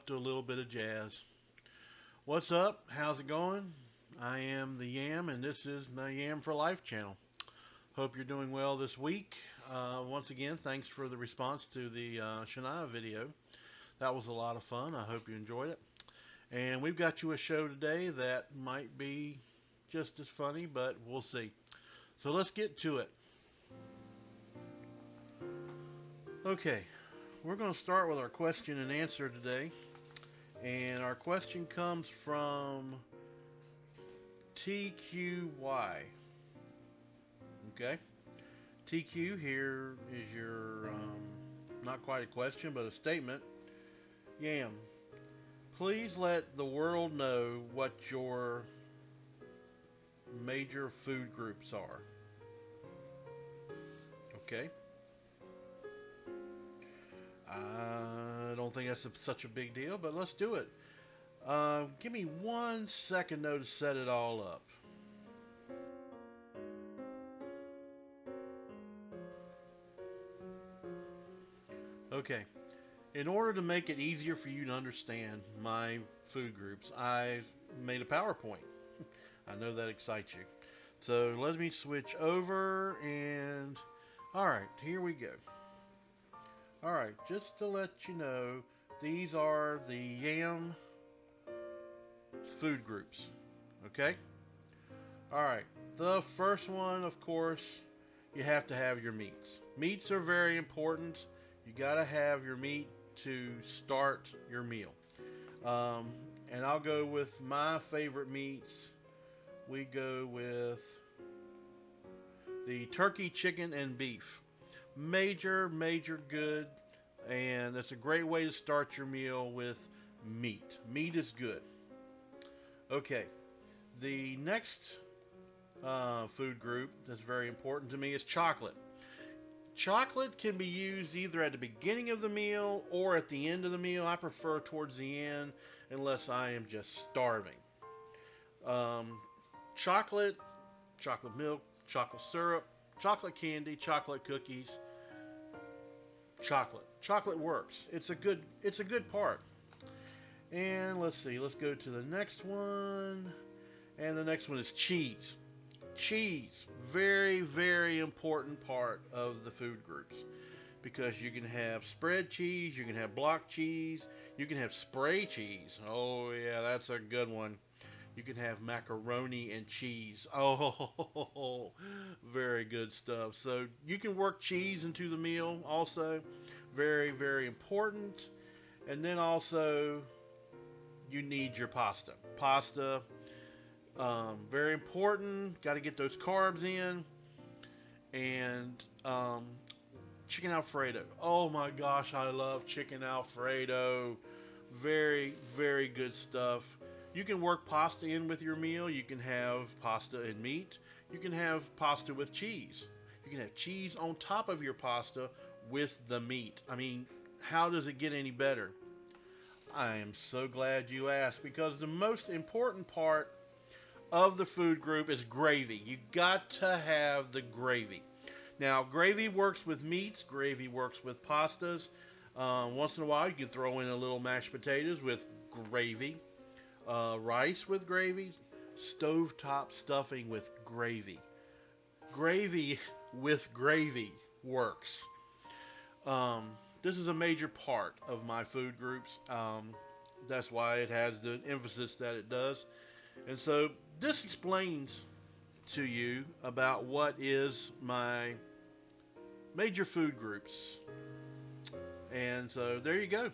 up to a little bit of jazz. What's up? How's it going? I am the Yam, and this is the Yam for Life channel. Hope you're doing well this week. Once again, thanks for the response to the Shania video. That was a lot of fun. I hope you enjoyed it. And we've got you a show today that might be just as funny, but we'll see. So let's get to it. Okay, we're going to start with our question and answer today. And our question comes from TQY. Okay, TQ here is your, not quite a question, but a statement. Yam, please let the world know what your major food groups are. Okay. I don't think that's such a big deal, but let's do it. Give me 1 second though to set it all up. Okay, in order to make it easier for you to understand my food groups, I've made a PowerPoint. I know that excites you. So let me switch over and, all right, here we go. All right, just to let you know, these are the Yam food groups, okay? All right, the first one, of course, you have to have your meats. Meats are very important. You gotta have your meat to start your meal. And I'll go with my favorite meats. We go with the turkey, chicken, and beef. Major good, and it's a great way to start your meal with meat. Meat is good. Okay, the next food group that's very important to me is chocolate. Chocolate can be used either at the beginning of the meal or at the end of the meal. I prefer towards the end unless I am just starving. Chocolate, chocolate milk, chocolate syrup, chocolate candy, chocolate cookies, chocolate. Chocolate works. It's a good part. And let's see, let's go to the next one. And the next one is cheese. Cheese, very important part of the food groups, because you can have spread cheese, you can have block cheese, you can have spray cheese. Oh yeah, that's a good one. You can have macaroni and cheese. Oh, very good stuff. So you can work cheese into the meal also. Very important. And then also you need your pasta. Pasta, very important. Got to get those carbs in. And chicken Alfredo. Oh my gosh, I love chicken Alfredo. Very good stuff. You can work pasta in with your meal. You can have pasta and meat. You can have pasta with cheese. You can have cheese on top of your pasta with the meat. I mean, how does it get any better? I am so glad you asked, because the most important part of the food group is gravy. You got to have the gravy. Now, gravy works with meats. Gravy works with pastas. Once in a while, you can throw in a little mashed potatoes with gravy. Rice with gravy, stovetop stuffing with gravy. Gravy with gravy works. This is a major part of my food groups. That's why it has the emphasis that it does. And so this explains to you about what is my major food groups. And so there you go.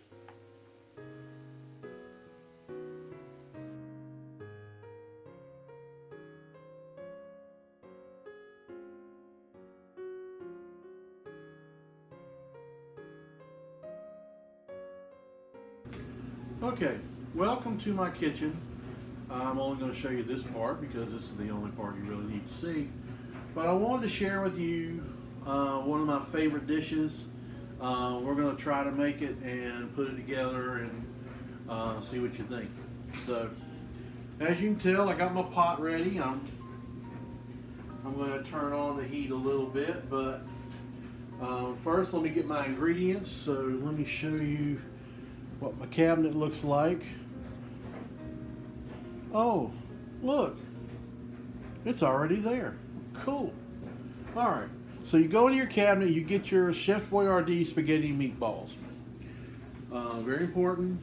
Okay, welcome to my kitchen. I'm only going to show you this part because this is the only part you really need to see. But I wanted to share with you one of my favorite dishes. We're going to try to make it and put it together and see what you think. So, as you can tell, I got my pot ready. I'm going to turn on the heat a little bit, but first let me get my ingredients. So let me show you what my cabinet looks like. Oh, look, it's already there. Cool. All right, so you go into your cabinet, you get your Chef Boyardee spaghetti meatballs. Very important,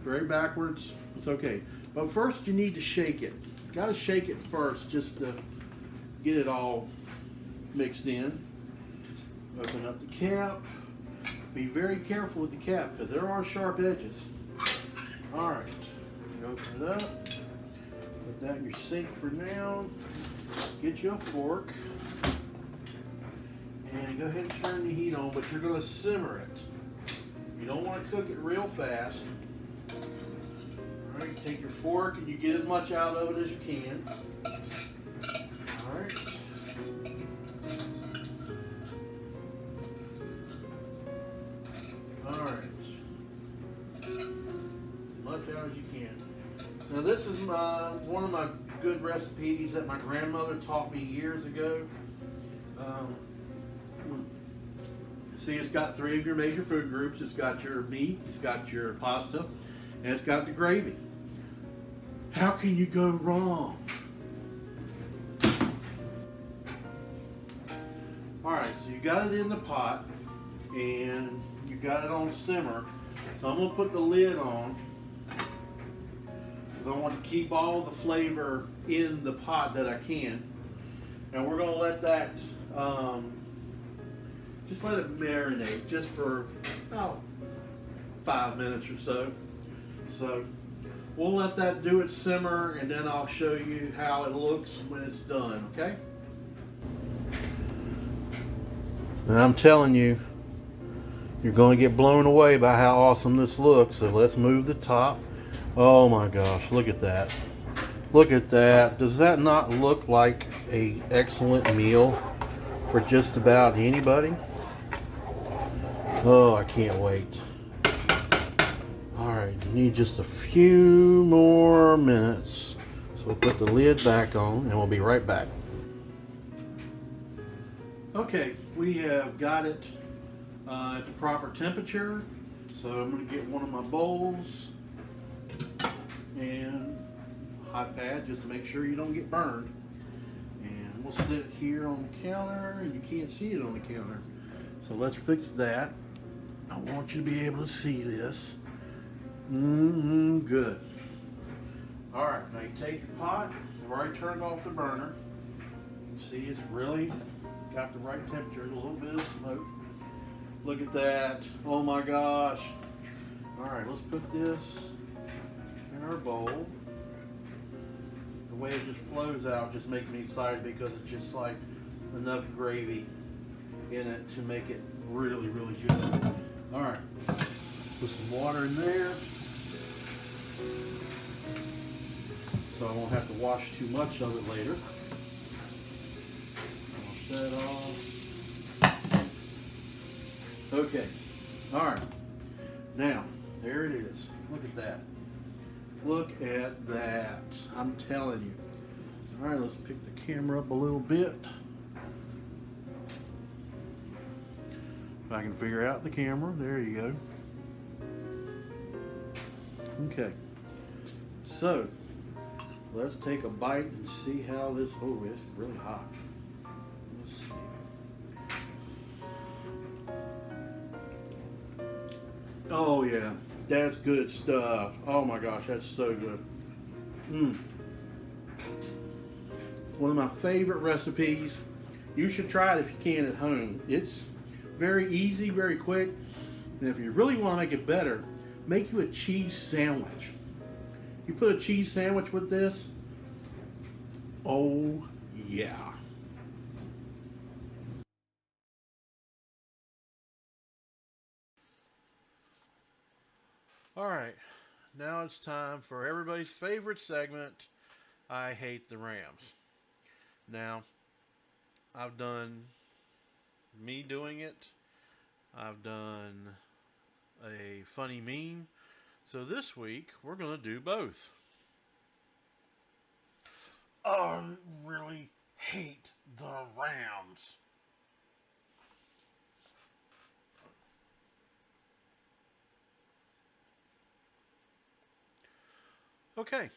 very backwards, it's okay. But first you need to shake it. Got to shake it first just to get it all mixed in. Open up the cap. Be very careful with the cap because there are sharp edges. All right, you open it up. Put that in your sink for now. Get you a fork. And go ahead and turn the heat on, but you're going to simmer it. You don't want to cook it real fast. All right, take your fork and you get as much out of it as you can. All right. All right. As much out as you can. Now this is one of my good recipes that my grandmother taught me years ago. See, it's got 3 of your major food groups. It's got your meat, it's got your pasta, and it's got the gravy. How can you go wrong? All right, so you got it in the pot, and you got it on simmer. So I'm gonna put the lid on, because I want to keep all the flavor in the pot that I can. And we're gonna let that, just let it marinate just for about 5 minutes or so. So we'll let that do its simmer, and then I'll show you how it looks when it's done, okay? And I'm telling you, you're going to get blown away by how awesome this looks. So let's move the top. Oh my gosh, look at that. Look at that. Does that not look like an excellent meal for just about anybody? Oh, I can't wait. All right, need just a few more minutes. So we'll put the lid back on and we'll be right back. Okay, we have got it at the proper temperature. So I'm going to get one of my bowls and a hot pad just to make sure you don't get burned. And we'll sit here on the counter, and you can't see it on the counter. So let's fix that. I want you to be able to see this. Good. All right, now you take your pot. I've already turned off the burner. You can see it's really got the right temperature, a little bit of smoke. Look at that. Oh my gosh. All right, let's put this in our bowl. The way it just flows out just makes me excited because it's just like enough gravy in it to make it really, really good. All right, put some water in there so I won't have to wash too much of it later. Wash that off. Okay, all right, now there it is. Look at that. Look at that. I'm telling you. All right, let's pick the camera up a little bit. If I can figure out the camera, there you go. Okay, so let's take a bite and see how this, oh, it's really hot. Let's see. Oh yeah, that's good stuff. Oh my gosh, that's so good. One of my favorite recipes. You should try it if you can at home. It's very easy, very quick. And if you really want to make it better, make you a cheese sandwich. You put a cheese sandwich with this, oh yeah. All right, now it's time for everybody's favorite segment, I Hate the Rams. Now, I've done me doing it. I've done a funny meme. So this week, we're going to do both. I really hate the Rams. Okay,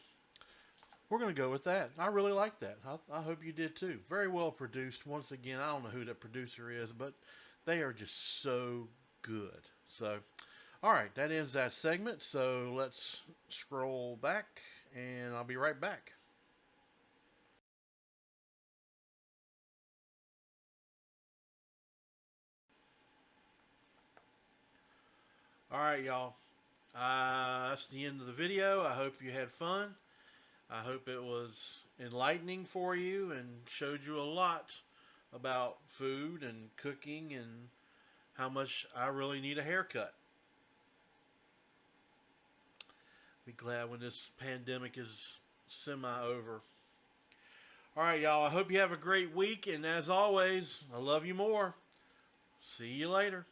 we're going to go with that. I really like that. I hope you did too. Very well produced. Once again, I don't know who the producer is, but they are just so good. So, all right, that ends that segment. So let's scroll back, and I'll be right back. All right, y'all. That's the end of the video. I hope you had fun. I hope it was enlightening for you and showed you a lot about food and cooking and how much I really need a haircut. Be glad when this pandemic is semi over. All right, y'all. I hope you have a great week. And as always, I love you more. See you later.